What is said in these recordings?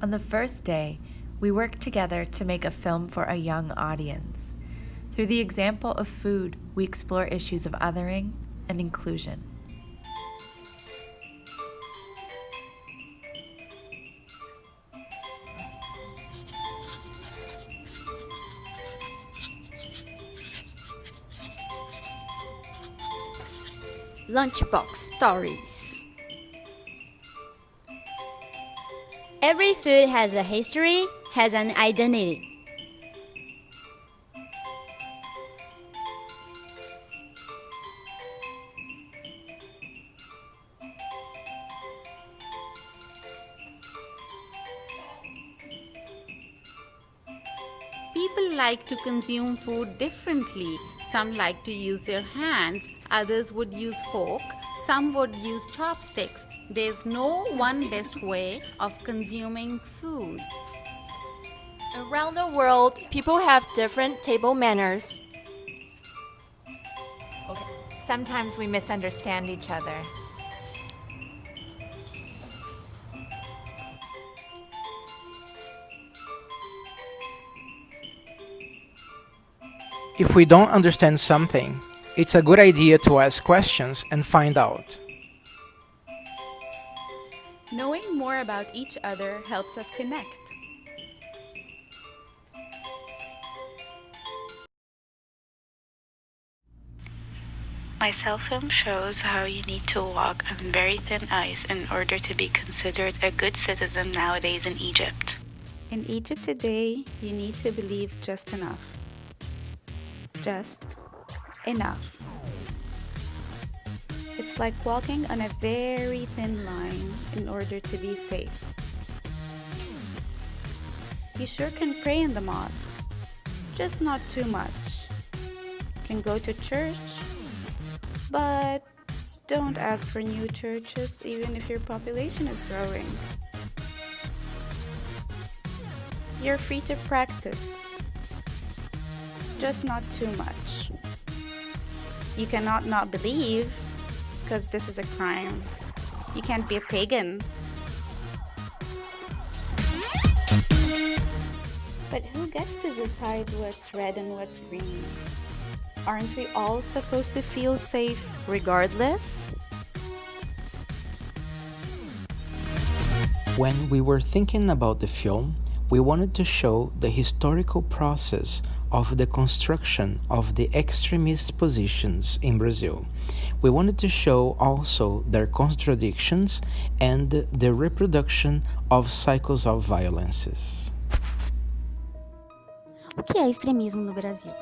On the first day, we worked together to make a film for a young audience. Through the example of food, we explore issues of othering and inclusion. Lunchbox Stories. Every food has a history, has an identity. People like to consume food differently. Some like to use their hands, others would use fork, some would use chopsticks. There's no one best way of consuming food. Around the world, people have different table manners. Sometimes we misunderstand each other. If we don't understand something, it's a good idea to ask questions and find out. Knowing more about each other helps us connect. My cell-film shows how you need to walk on very thin ice in order to be considered a good citizen nowadays in Egypt. In Egypt today, you need to believe just enough. Just enough. It's like walking on a very thin line in order to be safe. You sure can pray in the mosque, just not too much. Can go to church, but don't ask for new churches even if your population is growing. You're free to practice, just not too much. You cannot not believe, because this is a crime. You can't be a pagan. But who gets to decide what's red and what's green? Aren't we all supposed to feel safe regardless? When we were thinking about the film, we wanted to show the historical process of the construction of the extremist positions in Brazil. We wanted to show also their contradictions and the reproduction of cycles of violences. O que é extremismo no Brasil?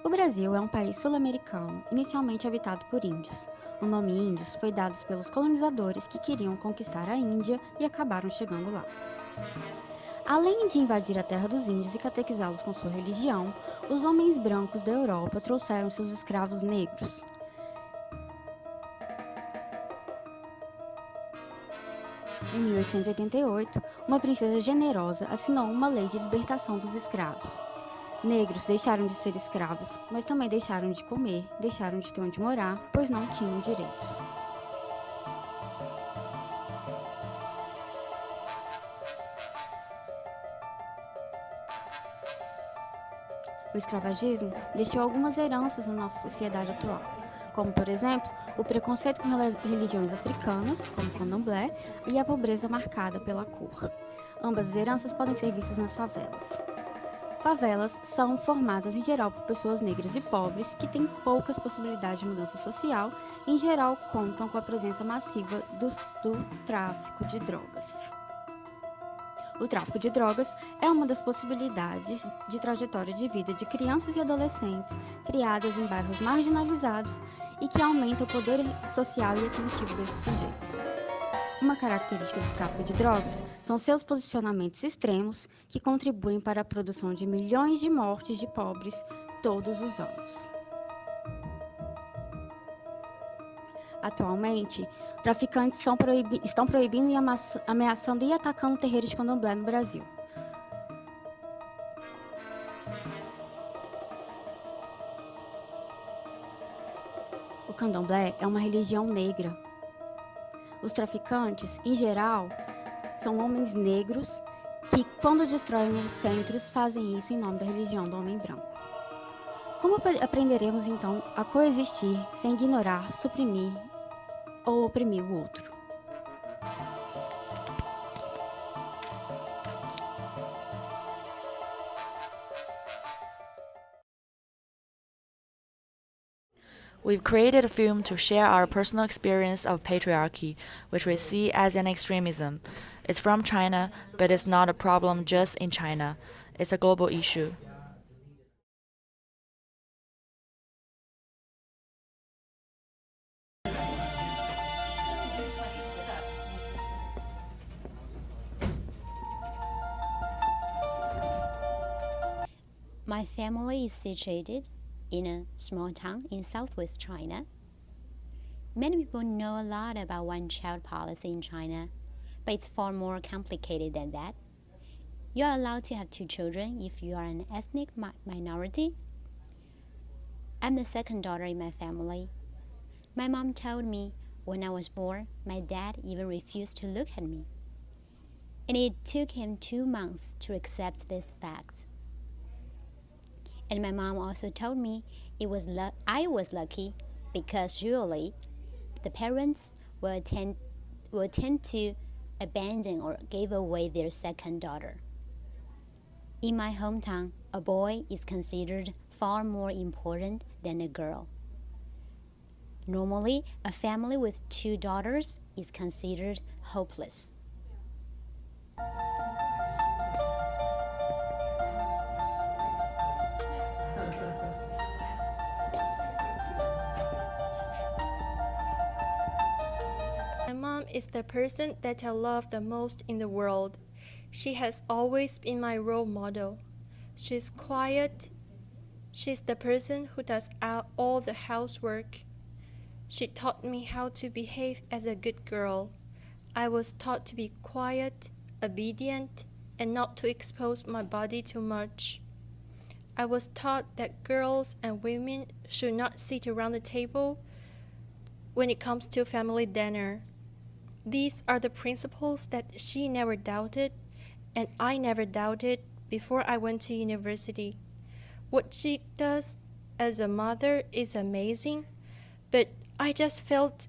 O Brasil é um país sul-americano, inicialmente habitado por índios. O nome índios foi dado pelos colonizadores que queriam conquistar a Índia e acabaram chegando lá. Além de invadir a terra dos índios e catequizá-los com sua religião, os homens brancos da Europa trouxeram seus escravos negros. Em 1888, uma princesa generosa assinou uma lei de libertação dos escravos. Negros deixaram de ser escravos, mas também deixaram de comer, deixaram de ter onde morar, pois não tinham direitos. O escravagismo deixou algumas heranças na nossa sociedade atual, como, por exemplo, o preconceito com religiões africanas, como o candomblé, e a pobreza marcada pela cor. Ambas as heranças podem ser vistas nas favelas. Favelas são formadas em geral por pessoas negras e pobres que têm poucas possibilidades de mudança social e, em geral, contam com a presença massiva do tráfico de drogas. O tráfico de drogas é uma das possibilidades de trajetória de vida de crianças e adolescentes criadas em bairros marginalizados e que aumenta o poder social e aquisitivo desses sujeitos. Uma característica do tráfico de drogas são seus posicionamentos extremos que contribuem para a produção de milhões de mortes de pobres todos os anos. Atualmente, traficantes estão proibindo e ameaçando e atacando terreiros de candomblé no Brasil. O candomblé é uma religião negra. Os traficantes, em geral, são homens negros que, quando destroem os centros, fazem isso em nome da religião do homem branco. Como aprenderemos então a coexistir sem ignorar, suprimir ou oprimir o outro? We've created a film to share our personal experience of patriarchy, which we see as an extremism. It's from China, but it's not a problem just in China. It's a global issue. My family is situated in a small town in southwest China. Many people know a lot about one-child policy in China, but it's far more complicated than that. You are allowed to have 2 children if you are an ethnic minority. I'm the second daughter in my family. My mom told me when I was born, my dad even refused to look at me. And it took him 2 months to accept this fact. And my mom also told me I was lucky because usually the parents will tend to abandon or give away their second daughter. In my hometown, a boy is considered far more important than a girl. Normally, a family with 2 daughters is considered hopeless. My mom is the person that I love the most in the world. She has always been my role model. She's quiet. She's the person who does all the housework. She taught me how to behave as a good girl. I was taught to be quiet, obedient, and not to expose my body too much. I was taught that girls and women should not sit around the table when it comes to family dinner. These are the principles that she never doubted, and I never doubted before I went to university. What she does as a mother is amazing, but I just felt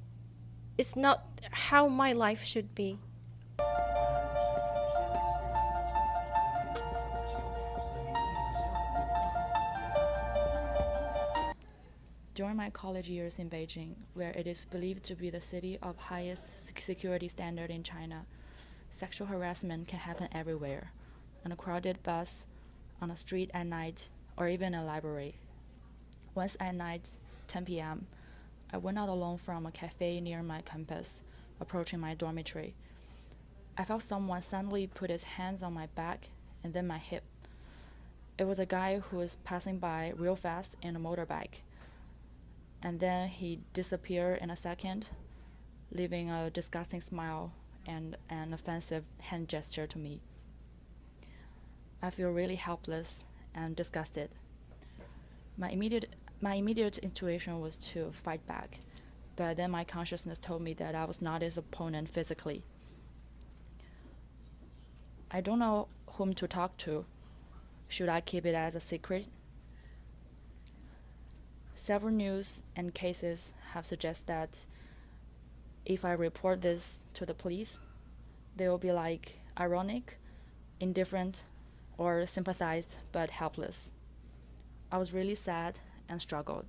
it's not how my life should be. During my college years in Beijing, where it is believed to be the city of highest security standard in China, sexual harassment can happen everywhere, on a crowded bus, on a street at night, or even a library. Once at night, 10 p.m., I went out alone from a cafe near my campus, approaching my dormitory. I felt someone suddenly put his hands on my back and then my hip. It was a guy who was passing by real fast in a motorbike. And then he disappeared in a second, leaving a disgusting smile and an offensive hand gesture to me. I feel really helpless and disgusted. My immediate intuition was to fight back, but then my consciousness told me that I was not his opponent physically. I don't know whom to talk to. Should I keep it as a secret? Several news and cases have suggested that if I report this to the police, they will be like ironic, indifferent, or sympathized but helpless. I was really sad and struggled.